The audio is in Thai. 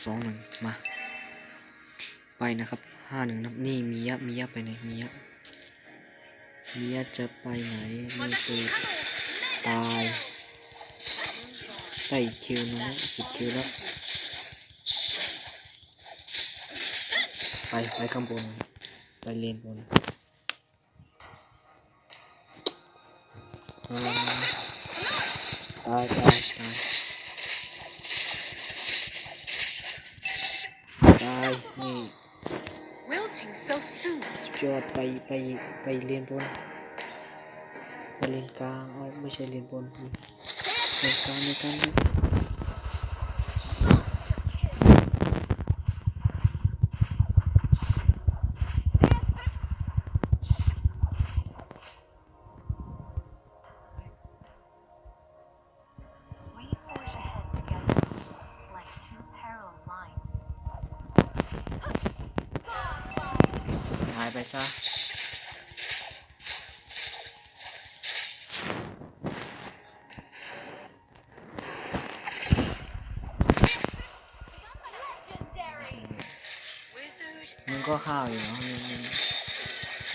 2-1มาไปนะครับ5-1นะนี่มียะไปไหนมียะจะไปไหนไม่เจอตายได้คิวนึง10 คิวแล้วไปข้างบนไปเลนบนตายนี่ยอดไปเรียนบนไปเรียนกลางไม่ใช่เรียนบนเรียนกลางหายไปซะมันก็ข้าวอยู่เนาะ